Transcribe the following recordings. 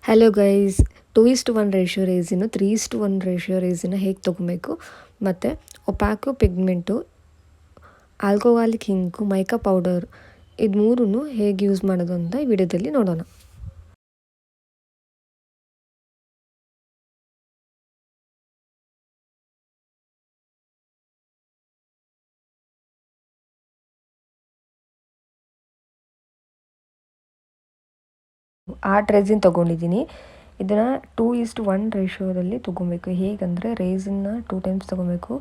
Hello guys, 2:1 ratio resin 3:1 ratio ರೇಸಿನ ಹೇಗೆ ತೊಗೊಬೇಕು ಮತ್ತು opaque pigment, alcoholic ink, mica powder ಇದು ಮೂರೂ ಹೇಗೆ ಯೂಸ್ ಮಾಡೋದು ಅಂತ ಈ ವಿಡಿಯೋದಲ್ಲಿ ನೋಡೋಣ. ಆರ್ಟ್ ರೇಸಿನ್ ತೊಗೊಂಡಿದ್ದೀನಿ. ಇದನ್ನು 2:1 ರೇಷಿಯೋದಲ್ಲಿ ತೊಗೊಬೇಕು. ಹೇಗಂದರೆ ರೇಸಿನ್ನ 2 ಟೈಮ್ಸ್ ತೊಗೊಬೇಕು,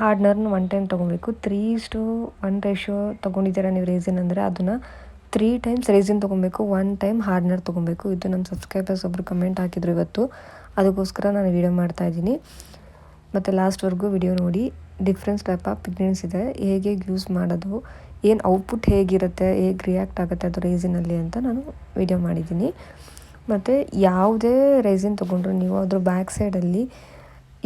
ಹಾರ್ಡ್ನರ್ನ 1 ಟೈಮ್ ತೊಗೊಬೇಕು. 3:1 ರೇಷಿಯೋ ತೊಗೊಂಡಿದ್ದೀರ ನೀವು ರೇಸಿನ್ ಅಂದರೆ ಅದನ್ನು 3 ಟೈಮ್ಸ್ ರೇಸಿನ್ ತೊಗೊಬೇಕು, 1 ಟೈಮ್ ಹಾರ್ಡ್ನರ್ ತೊಗೊಬೇಕು. ಇದು ನಮ್ಮ ಸಬ್ಸ್ಕ್ರೈಬರ್ಸ್ ಒಬ್ಬರು ಕಮೆಂಟ್ ಹಾಕಿದ್ರು ಇವತ್ತು, ಅದಕ್ಕೋಸ್ಕರ ನಾನು ವಿಡಿಯೋ ಮಾಡ್ತಾಯಿದ್ದೀನಿ. ಮತ್ತು ಲಾಸ್ಟ್ವರೆಗೂ ವಿಡಿಯೋ ನೋಡಿ. ಡಿಫ್ರೆನ್ಸ್ ಟೈಪ್ ಆಫ್ ಪಿಗ್ಮೆಂಟ್ಸ್ ಇದೆ, ಹೇಗೆ ಯೂಸ್ ಮಾಡೋದು, ಏನು ಔಟ್ಪುಟ್ ಹೇಗಿರುತ್ತೆ, ಹೇಗೆ ರಿಯಾಕ್ಟ್ ಆಗುತ್ತೆ ಅದು ರೇಸಿನಲ್ಲಿ ಅಂತ ನಾನು ವಿಡಿಯೋ ಮಾಡಿದ್ದೀನಿ. ಮತ್ತು ಯಾವುದೇ ರೇಸಿನ್ ತೊಗೊಂಡ್ರು ನೀವು ಅದ್ರ ಬ್ಯಾಕ್ ಸೈಡಲ್ಲಿ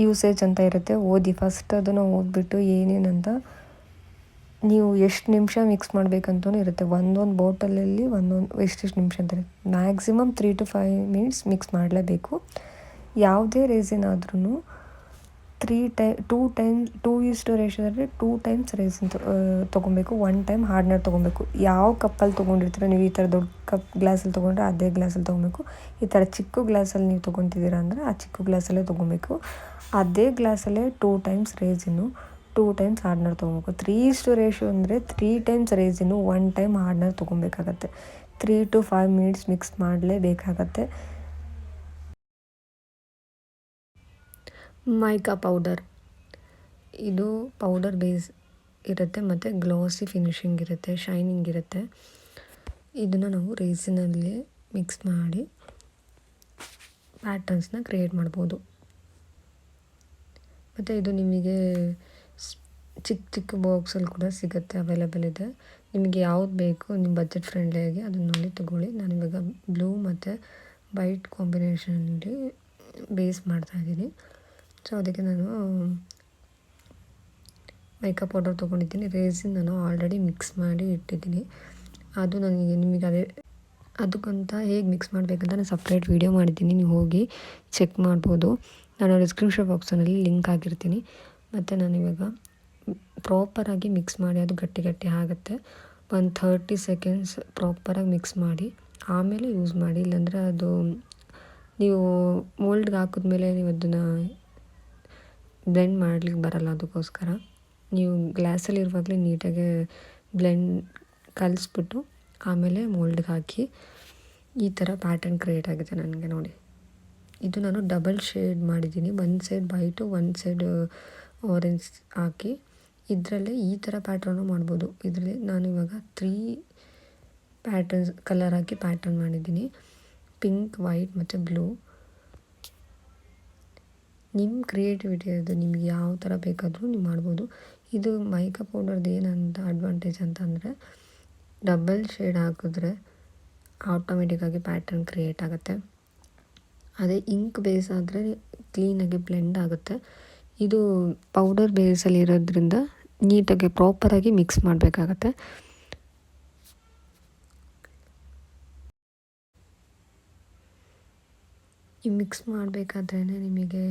ಯೂಸೇಜ್ ಅಂತ ಇರುತ್ತೆ, ಓದಿ. ಫಸ್ಟ್ ಅದನ್ನು ಓದ್ಬಿಟ್ಟು ಏನೇನಂತ ನೀವು ಎಷ್ಟು ನಿಮಿಷ ಮಿಕ್ಸ್ ಮಾಡಬೇಕಂತೂ ಇರುತ್ತೆ. ಒಂದೊಂದು ಬಾಟಲಲ್ಲಿ ಎಷ್ಟೆಷ್ಟು ನಿಮಿಷ ಅಂತಾರೆ, ಮ್ಯಾಕ್ಸಿಮಮ್ 3 to 5 ಮಿನಿಟ್ಸ್ ಮಿಕ್ಸ್ ಮಾಡಲೇಬೇಕು. ಯಾವುದೇ ರೇಸಿನ್ ಆದ್ರೂ 2:2 ರೇಷಿಯೋದಲ್ಲಿ 2 ಟೈಮ್ಸ್ ರೇಸಿನ್ ತೊಗೊಬೇಕು, 1 ಟೈಮ್ ಹಾರ್ಡ್ನರ್ ತೊಗೊಬೇಕು. ಯಾವ ಕಪ್ಪಲ್ಲಿ ತೊಗೊಂಡಿರ್ತೀರ ನೀವು, ಈ ಥರ ದೊಡ್ಡ ಕಪ್ ಗ್ಲಾಸಲ್ಲಿ ತೊಗೊಂಡ್ರೆ ಅದೇ ಗ್ಲಾಸಲ್ಲಿ ತೊಗೊಬೇಕು. ಈ ಥರ ಚಿಕ್ಕ ಗ್ಲಾಸಲ್ಲಿ ನೀವು ತೊಗೊತಿದ್ದೀರಾ ಅಂದರೆ ಆ ಚಿಕ್ಕ ಗ್ಲಾಸಲ್ಲೇ ತೊಗೊಬೇಕು. ಅದೇ ಗ್ಲಾಸಲ್ಲೇ 2 ಟೈಮ್ಸ್ ರೇಸಿನ್ನು, 2 ಟೈಮ್ಸ್ ಹಾರ್ಡ್ನರ್ ತೊಗೊಬೇಕು. 3:1 ರೇಷಿಯೋ ಅಂದರೆ 3 ಟೈಮ್ಸ್ ರೇಸಿನ್ನು, 1 ಟೈಮ್ ಹಾರ್ಡ್ನರ್ ತೊಗೊಬೇಕಾಗತ್ತೆ. 3 to 5 ಮಿನಿಟ್ಸ್ ಮಿಕ್ಸ್ ಮಾಡಲೇಬೇಕಾಗತ್ತೆ. ಮೈಕಾ ಪೌಡರ್, ಇದು ಪೌಡರ್ ಬೇಸ್ ಇರುತ್ತೆ ಮತ್ತು ಗ್ಲಾಸಿ ಫಿನಿಶಿಂಗ್ ಇರುತ್ತೆ, ಶೈನಿಂಗ್ ಇರುತ್ತೆ. ಇದನ್ನು ನಾವು ರೇಸಿನಲ್ಲಿ ಮಿಕ್ಸ್ ಮಾಡಿ ಪ್ಯಾಟರ್ನ್ಸ್ನ ಕ್ರಿಯೇಟ್ ಮಾಡ್ಬೋದು. ಮತ್ತು ಇದು ನಿಮಗೆ ಚಿಕ್ಕ ಚಿಕ್ಕ ಬಾಕ್ಸಲ್ಲಿ ಕೂಡ ಸಿಗುತ್ತೆ, ಅವೈಲೇಬಲ್ ಇದೆ. ನಿಮಗೆ ಯಾವ್ದು ಬೇಕು ನಿಮ್ಮ ಬಜೆಟ್ ಫ್ರೆಂಡ್ಲಿಯಾಗಿ ಅದನ್ನು ನೋಡಿ ತೊಗೊಳ್ಳಿ. ನಾನಿವಾಗ ಬ್ಲೂ ಮತ್ತು ವೈಟ್ ಕಾಂಬಿನೇಷನಲ್ಲಿ ಬೇಸ್ ಮಾಡ್ತಾಯಿದ್ದೀನಿ. ಸೊ ಅದಕ್ಕೆ ನಾನು ಮೈಕಾ ಪೌಡರ್ ತೊಗೊಂಡಿದ್ದೀನಿ. ರೇಸಿನ್ ನಾನು ಆಲ್ರೆಡಿ ಮಿಕ್ಸ್ ಮಾಡಿ ಇಟ್ಟಿದ್ದೀನಿ. ಅದು ನಿಮಗೆ ಅದಕ್ಕಂತ ಹೇಗೆ ಮಿಕ್ಸ್ ಮಾಡಬೇಕಂತ ನಾನು ಸಪ್ರೇಟ್ ವೀಡಿಯೋ ಮಾಡಿದ್ದೀನಿ, ನೀವು ಹೋಗಿ ಚೆಕ್ ಮಾಡ್ಬೋದು. ನಾನು ಡಿಸ್ಕ್ರಿಪ್ಷನ್ ಬಾಕ್ಸಲ್ಲಿ ಲಿಂಕ್ ಆಗಿರ್ತೀನಿ. ಮತ್ತು ನಾನಿವಾಗ ಪ್ರಾಪರಾಗಿ ಮಿಕ್ಸ್ ಮಾಡಿ, ಅದು ಗಟ್ಟಿ ಗಟ್ಟಿ ಆಗುತ್ತೆ. ಒಂದು 30 ಸೆಕೆಂಡ್ಸ್ ಪ್ರಾಪರಾಗಿ ಮಿಕ್ಸ್ ಮಾಡಿ ಆಮೇಲೆ ಯೂಸ್ ಮಾಡಿ. ಇಲ್ಲಾಂದರೆ ಅದು ನೀವು ಮೋಲ್ಡ್ಗೆ ಹಾಕಿದ್ಮೇಲೆ ನೀವು ಅದನ್ನು ಬ್ಲೆಂಡ್ ಮಾಡ್ಲಿಕ್ಕೆ ಬರಲ್ಲ. ಅದಕ್ಕೋಸ್ಕರ ನೀವು ಗ್ಲಾಸಲ್ಲಿರುವಾಗಲೇ ನೀಟಾಗಿ ಬ್ಲೆಂಡ್ ಕಲಿಸ್ಬಿಟ್ಟು ಆಮೇಲೆ ಮೋಲ್ಡ್ಗೆ ಹಾಕಿ. ಈ ಥರ ಪ್ಯಾಟರ್ನ್ ಕ್ರಿಯೇಟ್ ಆಗಿದೆ ನನಗೆ ನೋಡಿ. ಇದು ನಾನು ಡಬಲ್ ಶೇಡ್ ಮಾಡಿದ್ದೀನಿ, ಒಂದು ಸೈಡ್ ವೈಟು ಒಂದು ಸೈಡ್ ಆರೆಂಜ್ ಹಾಕಿ. ಇದರಲ್ಲೇ ಈ ಥರ ಪ್ಯಾಟ್ರನ್ನು ಮಾಡ್ಬೋದು. ಇದರಲ್ಲಿ ನಾನು ಇವಾಗ 3 ಪ್ಯಾಟರ್ನ್ಸ್ ಕಲರ್ ಹಾಕಿ ಪ್ಯಾಟರ್ನ್ ಮಾಡಿದ್ದೀನಿ, ಪಿಂಕ್, ವೈಟ್ ಮತ್ತು ಬ್ಲೂ. ನಿಮ್ಮ ಕ್ರಿಯೇಟಿವಿಟಿ ಅದು, ನಿಮ್ಗೆ ಯಾವ ಥರ ಬೇಕಾದರೂ ನೀವು ಮಾಡ್ಬೋದು. ಇದು ಮೈಕಾ ಪೌಡರ್ದು ಏನಂತ ಅಡ್ವಾಂಟೇಜ್ ಅಂತಂದರೆ, ಡಬಲ್ ಶೇಡ್ ಹಾಕಿದ್ರೆ ಆಟೋಮೆಟಿಕ್ಕಾಗಿ ಪ್ಯಾಟರ್ನ್ ಕ್ರಿಯೇಟ್ ಆಗುತ್ತೆ. ಅದೇ ಇಂಕ್ ಬೇಸ್ ಆದರೆ ಕ್ಲೀನಾಗಿ ಬ್ಲೆಂಡ್ ಆಗುತ್ತೆ. ಇದು ಪೌಡರ್ ಬೇಸಲ್ಲಿ ಇರೋದ್ರಿಂದ ನೀಟಾಗಿ ಪ್ರಾಪರಾಗಿ ಮಿಕ್ಸ್ ಮಾಡಬೇಕಾಗತ್ತೆ. ಈ ಮಿಕ್ಸ್ ಮಾಡಬೇಕಾದ್ರೇ ನಿಮಗೆ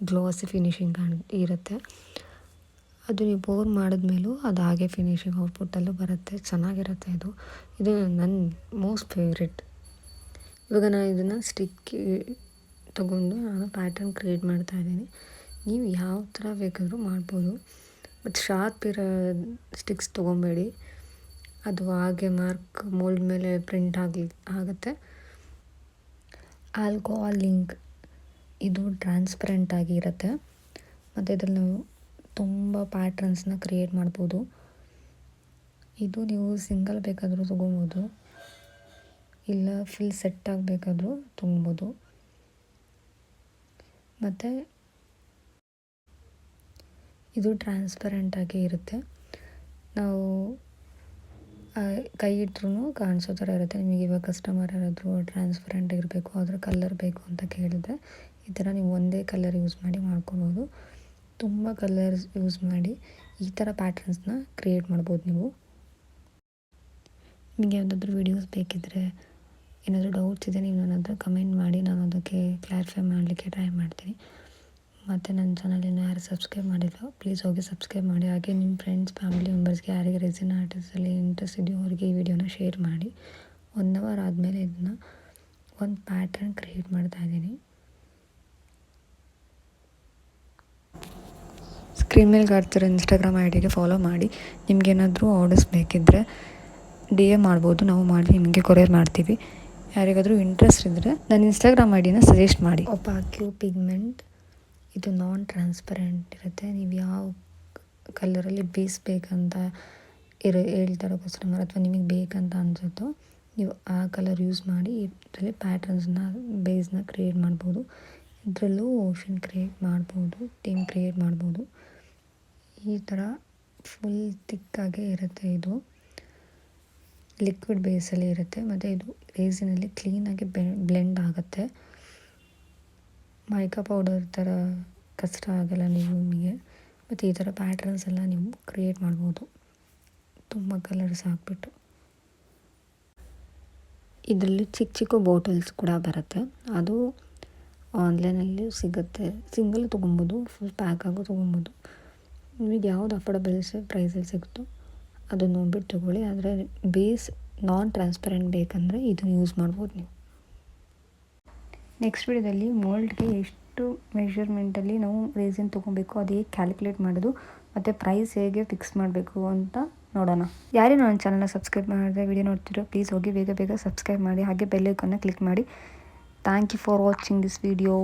ಗ್ಲಾಸಿ ಫಿನಿಶಿಂಗ್ ಇರುತ್ತೆ. ಅದು ನೀವು ಪೋರ್ ಮಾಡಿದ್ಮೇಲೂ ಅದು ಹಾಗೆ ಫಿನಿಶಿಂಗ್ ಔಟ್ಪುಟ್ಟಲ್ಲೂ ಬರುತ್ತೆ, ಚೆನ್ನಾಗಿರುತ್ತೆ. ಇದು ನನ್ನ ಮೋಸ್ಟ್ ಫೇವ್ರೆಟ್. ಇವಾಗ ನಾನು ಇದನ್ನು ಸ್ಟಿಕ್ ತೊಗೊಂಡು ನಾನು ಪ್ಯಾಟರ್ನ್ ಕ್ರಿಯೇಟ್ ಮಾಡ್ತಾಯಿದ್ದೀನಿ. ನೀವು ಯಾವ ಥರ ಬೇಕಾದರೂ ಮಾಡ್ಬೋದು. ಮತ್ತು ಶಾರ್ಪ್ ಇರೋ ಸ್ಟಿಕ್ಸ್ ತೊಗೊಬೇಡಿ, ಅದು ಹಾಗೆ ಮಾರ್ಕ್ ಮೋಲ್ಡ್ ಮೇಲೆ ಪ್ರಿಂಟ್ ಆಗುತ್ತೆ. ಆಲ್ಕೋಹಾಲ್ ಇಂಕ್, ಇದು ಟ್ರಾನ್ಸ್ಪರೆಂಟ್ ಆಗಿರುತ್ತೆ ಮತ್ತು ಇದರಲ್ಲಿ ನಾವು ತುಂಬ ಪ್ಯಾಟ್ರನ್ಸ್ನ ಕ್ರಿಯೇಟ್ ಮಾಡ್ಬೋದು. ಇದು ನೀವು ಸಿಂಗಲ್ ಬೇಕಾದರೂ ತೊಗೊಬೋದು, ಇಲ್ಲ ಫುಲ್ ಸೆಟ್ ಆಗಬೇಕಾದ್ರೂ ತೊಗೊಬೋದು. ಮತ್ತು ಇದು ಟ್ರಾನ್ಸ್ಪರೆಂಟಾಗಿ ಇರುತ್ತೆ, ನಾವು ಕೈ ಇಟ್ರೂ ಕಾಣಿಸೋ ಥರ ಇರುತ್ತೆ. ನಿಮಗೆ ಇವಾಗ ಕಸ್ಟಮರ್ ಯಾರಾದರೂ ಟ್ರಾನ್ಸ್ಪರೆಂಟ್ ಇರಬೇಕು, ಅದರ ಕಲರ್ ಬೇಕು ಅಂತ ಕೇಳಿದ್ರೆ ಈ ಥರ ನೀವು ಒಂದೇ ಕಲರ್ ಯೂಸ್ ಮಾಡಿ ಮಾಡ್ಕೊಬೋದು. ತುಂಬ ಕಲರ್ಸ್ ಯೂಸ್ ಮಾಡಿ ಈ ಥರ ಪ್ಯಾಟ್ರನ್ಸ್ನ ಕ್ರಿಯೇಟ್ ಮಾಡ್ಬೋದು ನೀವು. ನಿಮಗೆ ಯಾವುದಾದ್ರೂ ವೀಡಿಯೋಸ್ ಬೇಕಿದ್ದರೆ ಏನಾದರೂ ಡೌಟ್ಸ್ ಇದೆ ನೀವು ನನ್ನ ಹತ್ರ ಕಮೆಂಟ್ ಮಾಡಿ, ನಾನು ಅದಕ್ಕೆ ಕ್ಲಾರಿಫೈ ಮಾಡಲಿಕ್ಕೆ ಟ್ರೈ ಮಾಡ್ತೀನಿ. ಮತ್ತು ನನ್ನ ಚಾನಲನ್ನು ಯಾರು ಸಬ್ಸ್ಕ್ರೈಬ್ ಮಾಡಿಲ್ಲ ಪ್ಲೀಸ್ ಹೋಗಿ ಸಬ್ಸ್ಕ್ರೈಬ್ ಮಾಡಿ. ಹಾಗೆ ನಿಮ್ಮ ಫ್ರೆಂಡ್ಸ್ ಫ್ಯಾಮಿಲಿ ಮೆಂಬರ್ಸ್ಗೆ ಯಾರಿಗೆ ರೆಸಿನ್ ಆರ್ಟಿಸಲ್ಲಿ ಇಂಟ್ರೆಸ್ಟ್ ಇದೆಯೋ ಅವರಿಗೆ ಈ ವಿಡಿಯೋನ ಶೇರ್ ಮಾಡಿ. 1 ಅವರ್ ಆದಮೇಲೆ ಇದನ್ನ ಒಂದು ಪ್ಯಾಟ್ರನ್ ಕ್ರಿಯೇಟ್ ಮಾಡ್ತಾ ಇದ್ದೀನಿ. ಸ್ಕ್ರೀನ್ ಮೇಲೆ ಕಾಡ್ತಿರೋ ಇನ್ಸ್ಟಾಗ್ರಾಮ್ ಐಡಿಗೆ ಫಾಲೋ ಮಾಡಿ. ನಿಮಗೇನಾದರೂ ಆರ್ಡರ್ಸ್ ಬೇಕಿದ್ದರೆ DM ಮಾಡ್ಬೋದು, ನಾವು ಮಾಡಿ ನಿಮಗೆ ಕೊರಿಯರ್ ಮಾಡ್ತೀವಿ. ಯಾರಿಗಾದರೂ ಇಂಟ್ರೆಸ್ಟ್ ಇದ್ದರೆ ನನ್ನ ಇನ್ಸ್ಟಾಗ್ರಾಮ್ ಐಡಿನ ಸಜೆಸ್ಟ್ ಮಾಡಿ. ಒಪಾಕ್ಯೂ ಪಿಗ್ಮೆಂಟ್ ಇದು ನಾನ್ ಟ್ರಾನ್ಸ್ಪರೆಂಟ್ ಇರುತ್ತೆ. ನೀವು ಯಾವ ಕಲರಲ್ಲಿ ಬೇಸ್ ಬೇಕಂತ ಹೇಳ್ತಾರೋ ಕಸ್ಟಮರ್ ಅಥವಾ ನಿಮಗೆ ಬೇಕಂತ ಅನಿಸುತ್ತೋ ನೀವು ಆ ಕಲರ್ ಯೂಸ್ ಮಾಡಿ ಇದರಲ್ಲಿ ಪ್ಯಾಟ್ರನ್ಸ್ನ ಬೇಸ್ನ ಕ್ರಿಯೇಟ್ ಮಾಡ್ಬೋದು. ಇದರಲ್ಲೂ ಓಷನ್ ಕ್ರಿಯೇಟ್ ಮಾಡ್ಬೋದು, ಥೀಮ್ ಕ್ರಿಯೇಟ್ ಮಾಡ್ಬೋದು. ಈ ಥರ ಫುಲ್ ತಿಕ್ಕಾಗೇ ಇರುತ್ತೆ. ಇದು ಲಿಕ್ವಿಡ್ ಬೇಸಲ್ಲಿ ಇರುತ್ತೆ ಮತ್ತು ಇದು ರೇಸಿನಲ್ಲಿ ಕ್ಲೀನಾಗಿ ಬ್ಲೆಂಡ್ ಆಗುತ್ತೆ. ಮೈಕಾ ಪೌಡರ್ ಥರ ಕಷ್ಟ ಆಗಲ್ಲ ನಿಮಗೆ. ಮತ್ತು ಈ ಥರ ಪ್ಯಾಟ್ರನ್ಸ್ ಎಲ್ಲ ನೀವು ಕ್ರಿಯೇಟ್ ಮಾಡ್ಬೋದು ತುಂಬ ಕಲರ್ಸ್ ಹಾಕ್ಬಿಟ್ಟು. ಇದರಲ್ಲಿ ಚಿಕ್ಕ ಚಿಕ್ಕ ಬಾಟಲ್ಸ್ ಕೂಡ ಬರುತ್ತೆ, ಅದು ಆನ್ಲೈನಲ್ಲಿ ಸಿಗುತ್ತೆ. ಸಿಂಗಲ್ ತೊಗೊಬೋದು, ಫುಲ್ ಪ್ಯಾಕ್ ಆಗೋ ತೊಗೊಬೋದು. ನಿಮಗೆ ಯಾವುದು ಅಫೋರ್ಡಬಲ್ ಪ್ರೈಸಲ್ಲಿ ಸಿಗುತ್ತೋ ಅದನ್ನು ನೋಡ್ಬಿಟ್ಟು ತೊಗೊಳ್ಳಿ. ಆದರೆ ಬೇಸ್ ನಾನ್ ಟ್ರಾನ್ಸ್ಪರೆಂಟ್ ಬೇಕಂದರೆ ಇದನ್ನು ಯೂಸ್ ಮಾಡ್ಬೋದು ನೀವು. ನೆಕ್ಸ್ಟ್ ವಿಡಿಯೋದಲ್ಲಿ ಮೋಲ್ಡ್ಗೆ ಎಷ್ಟು ಮೆಷರ್ಮೆಂಟಲ್ಲಿ ನಾವು ರೇಸಿನ್ ತೊಗೊಬೇಕು, ಅದು ಹೇಗೆ ಕ್ಯಾಲ್ಕುಲೇಟ್ ಮಾಡೋದು ಮತ್ತು ಪ್ರೈಸ್ ಹೇಗೆ ಫಿಕ್ಸ್ ಮಾಡಬೇಕು ಅಂತ ನೋಡೋಣ. ಯಾರೇ ನನ್ನ ಚಾನಲ್ನ ಸಬ್ಸ್ಕ್ರೈಬ್ ಮಾಡಿದ್ರೆ ವಿಡಿಯೋ ನೋಡ್ತಿರೋ ಪ್ಲೀಸ್ ಹೋಗಿ ಬೇಗ ಸಬ್ಸ್ಕ್ರೈಬ್ ಮಾಡಿ. ಹಾಗೆ ಬೆಲ್ ಐಕಾನ್ನ ಕ್ಲಿಕ್ ಮಾಡಿ. Thank you for watching this video.